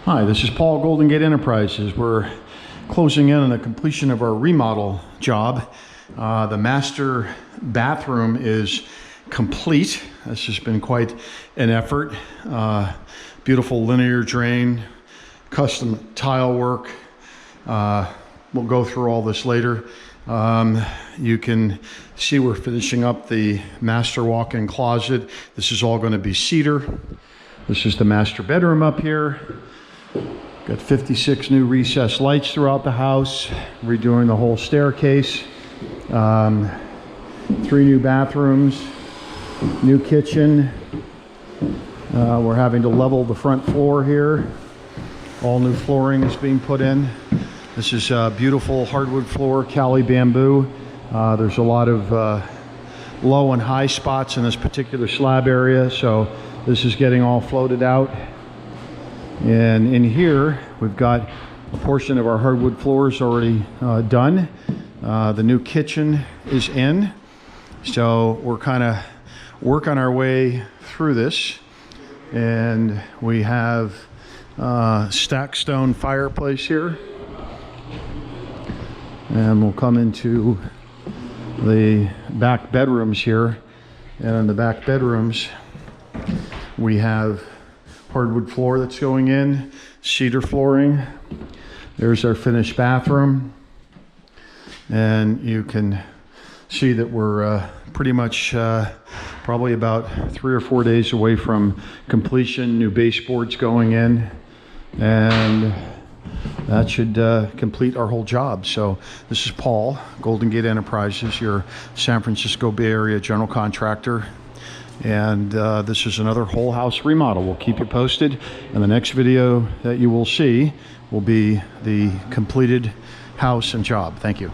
Hi, this is Paul, Golden Gate Enterprises. We're closing in on the completion of our remodel job. The master bathroom is complete. This has been quite an effort. Beautiful linear drain, custom tile work. We'll go through all this later. You can see we're finishing up the master walk-in closet. This is all going to be cedar. This is the master bedroom up here. Got 56 new recessed lights throughout the house, redoing the whole staircase. 3 new bathrooms, new kitchen. We're having to level the front floor here. All new flooring is being put in. This is a beautiful hardwood floor, Cali bamboo. There's a lot of low and high spots in this particular slab area, so this is getting all floated out. And in here, we've got a portion of our hardwood floors already done. The new kitchen is in. So we're kind of working our way through this. And we have stacked stone fireplace here. And we'll come into the back bedrooms here. And in the back bedrooms, we have hardwood floor that's going in, cedar flooring. There's our finished bathroom. And you can see that we're pretty much probably about 3 or 4 days away from completion. New baseboards going in, and that should complete our whole job. So this is Paul, Golden Gate Enterprises, your San Francisco Bay Area general contractor. And this is another whole house remodel. We'll keep you posted, and the next video that you will see will be the completed house and job. Thank you.